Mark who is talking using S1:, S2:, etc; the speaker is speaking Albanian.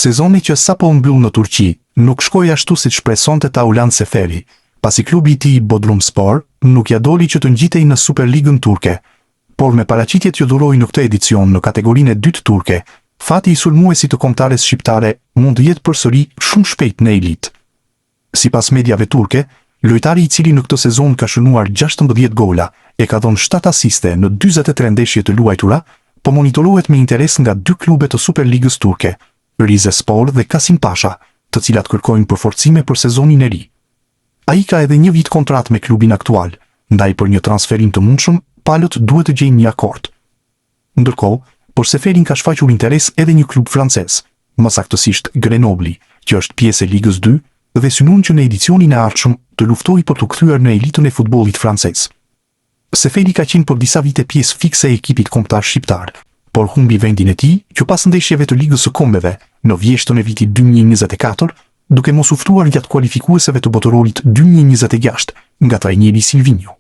S1: Sezoni që sapo u mbyll në Turqi, nuk shkoi ashtu siç shpresonte Taulan Seferi, pasi klubi i tij Bodrumspor nuk ja doli që të ngjitej në Superligën turke. Por me paraqitjet që dhuroi në këtë edicion në kategorinë e dytë turke, fati i sulmuesit të kombëtares shqiptare mund të jetë përsëri shumë shpejt në elit. Sipas mediave turke, lojtari i cili në këtë sezon ka shënuar 16 gola e ka dhënë 7 asiste në 43 ndeshje të luajtura, po monitorohet me interes nga 2 klube të Superligës turke, Rizespor dhe Kasimpasha, të cilat kërkojnë përforcime për sezonin e ri. Ai ka edhe një vit kontratë me klubin aktual, ndaj për një transferim të mundshëm, palët duhet të gjejnë një akord. Ndërkohë, por Seferin ka shfaqur interes edhe një klub francez, më saktësisht Grenoble, që është pjesë e Ligës 2, dhe synon që në edicionin e ardhshëm të luftojë për të kthyer në elitën e futbollit francez. Seferi ka qenë për disa vite pjesë fikse e ekipit kombëtar shqiptar, por humbi vendin e tij që pas ndeshjeve të Ligës së Kombeve në vjeshtën e vitit 2024, duke mos u ftuar gjatë kualifikueseve të botërorit 2026 nga trajneri Silvinho.